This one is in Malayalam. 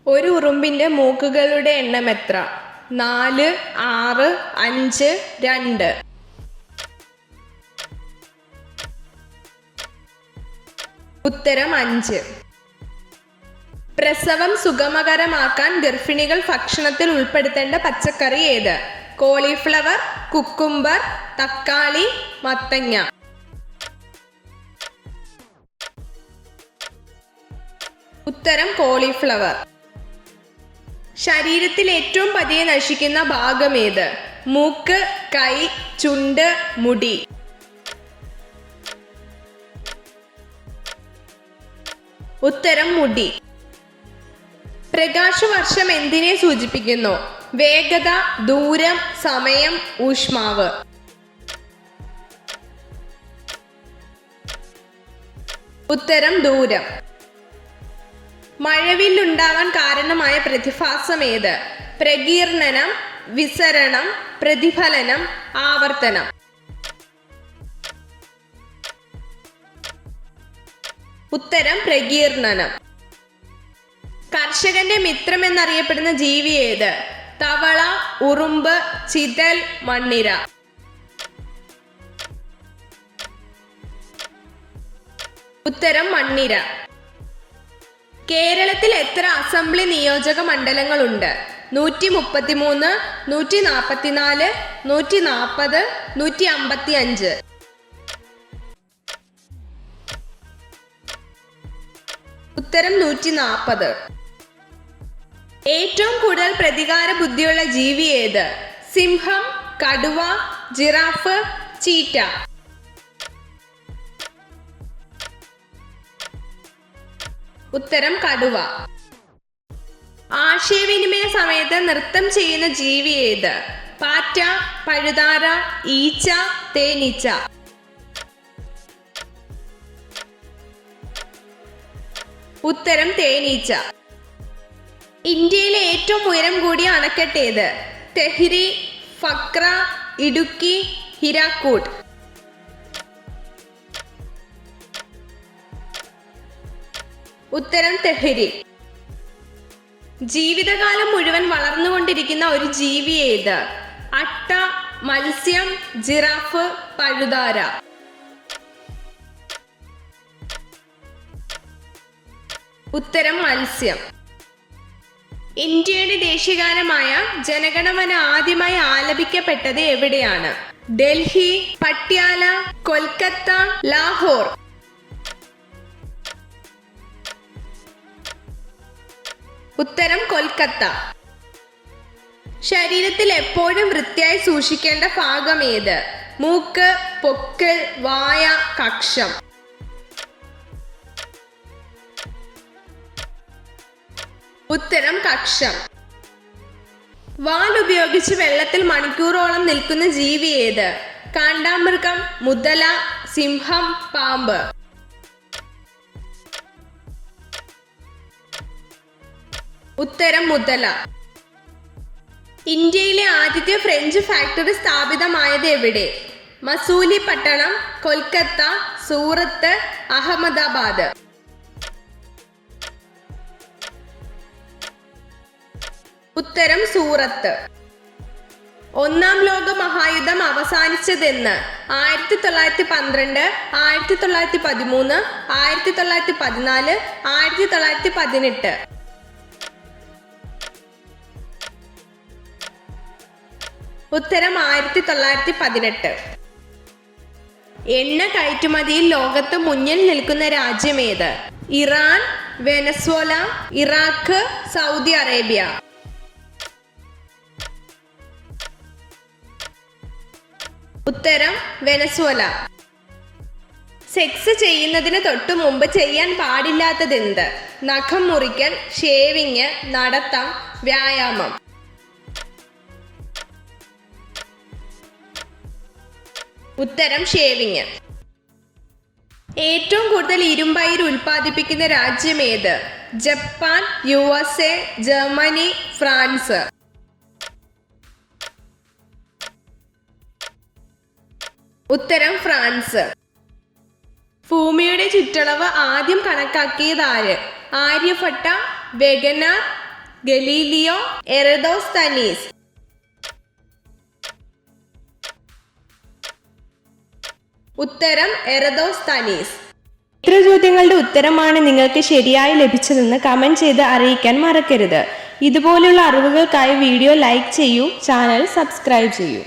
ഒരു ഉറുമ്പിന്റെ മൂക്കുകളുടെ എണ്ണം എത്ര? 4, 6, 5, 2. ഉത്തരം 5. പ്രസവം സുഗമകരമാക്കാൻ ഗർഭിണികൾ ഭക്ഷണത്തിൽ ഉൾപ്പെടുത്തേണ്ട പച്ചക്കറി ഏത്? കോളിഫ്ലവർ, കുക്കുംബർ, തക്കാളി, മത്തങ്ങ. ഉത്തരം കോളിഫ്ലവർ. ശരീരത്തിൽ ഏറ്റവും പതിയെ നശിക്കുന്ന ഭാഗം ഏത്? മൂക്ക്, കൈ, ചുണ്ട്, മുടി. ഉത്തരം മുടി. പ്രകാശവർഷം എന്തിനെ സൂചിപ്പിക്കുന്നു? വേഗത, ദൂരം, സമയം, ഊഷ്മാവ്. ഉത്തരം ദൂരം. മഴവില്ലുണ്ടാവാൻ കാരണമായ പ്രതിഭാസം ഏത്? പ്രകീർണനം, വിസരണം, പ്രതിഫലനം, ആവർത്തനം. ഉത്തരം പ്രകീർണനം. കർഷകന്റെ മിത്രം എന്നറിയപ്പെടുന്ന ജീവി ഏത്? തവള, ഉറുമ്പ്, ചിതൽ, മണ്ണിര. ഉത്തരം മണ്ണിര. കേരളത്തിൽ എത്ര അസംബ്ലി നിയോജക മണ്ഡലങ്ങളുണ്ട്? 133, 144, 140, 155. ഉത്തരം 140. ഏറ്റവും കൂടുതൽ പ്രതികാര ബുദ്ധിയുള്ള ജീവി ഏത്? സിംഹം, കടുവ, ജിറാഫ്, ചീറ്റ. ഉത്തരം കടുവ. ആശയവിനിമയ സമയത്ത് നൃത്തം ചെയ്യുന്ന ജീവി ഏത്? പാറ്റ, പഴുതാര, ഈച്ച, തേനീച്ച. ഉത്തരം തേനീച്ച. ഇന്ത്യയിലെ ഏറ്റവും ഉയരം കൂടിയ അണക്കെട്ട് ഏത്? തെഹ്രി, ഫക്ര, ഇടുക്കി, ഹിരാക്കൂഡ്. ഉത്തരം തെഹ്രി. ജീവിതകാലം മുഴുവൻ വളർന്നുകൊണ്ടിരിക്കുന്ന ഒരു ജീവി ഏത്? അട്ട, മത്സ്യം, ജിറാഫ്, പഴുതാര. ഉത്തരം മത്സ്യം. ഇന്ത്യയുടെ ദേശീയഗാനമായ ജനഗണമന ആദ്യമായി ആലപിക്കപ്പെട്ടത് എവിടെയാണ്? ഡൽഹി, പട്യാല, കൊൽക്കത്ത, ലാഹോർ. ഉത്തരം കൊൽക്കത്ത. ശരീരത്തിൽ എപ്പോഴും വൃത്തിയായി സൂക്ഷിക്കേണ്ട ഭാഗം ഏത്? മൂക്ക്, പൊക്കിൾ, വായ, കക്ഷം. ഉത്തരം കക്ഷം. വാൽ ഉപയോഗിച്ച് വെള്ളത്തിൽ മണിക്കൂറോളം നിൽക്കുന്ന ജീവി ഏത്? കാണ്ടാമൃഗം, മുതല, സിംഹം, പാമ്പ്. ഉത്തരം മുതല. ഇന്ത്യയിലെ ആദ്യത്തെ ഫ്രഞ്ച് ഫാക്ടറി സ്ഥാപിതമായത് എവിടെ? മസൂലി പട്ടണം, കൊൽക്കത്ത, സൂറത്ത്, അഹമ്മദാബാദ്. ഉത്തരം സൂറത്ത്. ഒന്നാം ലോക മഹായുദ്ധം അവസാനിച്ചതെന്ന്? 1912, 1913, 1914, 1918. ഉത്തരം 1918. എണ്ണ കയറ്റുമതിയിൽ ലോകത്ത് മുന്നിൽ നിൽക്കുന്ന രാജ്യം ഏത്? Iran, Venezuela, Iraq, Saudi Arabia. ഉത്തരം വെനസ്വേല. സെക്സ് ചെയ്യുന്നതിന് തൊട്ടു മുമ്പ് ചെയ്യാൻ പാടില്ലാത്തതെന്ത്? നഖം മുറിക്കൽ, ഷേവിങ്, നടത്തം, വ്യായാമം. ഉത്തരം ഷേവിങ്. ഏറ്റവും കൂടുതൽ ഇരുമ്പയിര് ഉൽപ്പാദിപ്പിക്കുന്ന രാജ്യം ഏത്? Japan, USA, Germany, France. ഉത്തരം ഫ്രാൻസ്. ഭൂമിയുടെ ചുറ്റളവ് ആദ്യം കണക്കാക്കിയത് ആര്? ആര്യഭട്ട, വെഗനർ, ഗലീലിയോ, എറദോസ്തനീസ്. ഉത്തരം എറദോസ്തനീസ്. എത്ര ചോദ്യങ്ങളുടെ ഉത്തരമാണ് നിങ്ങൾക്ക് ശരിയായി ലഭിച്ചതെന്ന് കമന്റ് ചെയ്ത് അറിയിക്കാൻ മറക്കരുത്. ഇതുപോലുള്ള അറിവുകൾക്കായി വീഡിയോ ലൈക്ക് ചെയ്യൂ, ചാനൽ സബ്സ്ക്രൈബ് ചെയ്യൂ.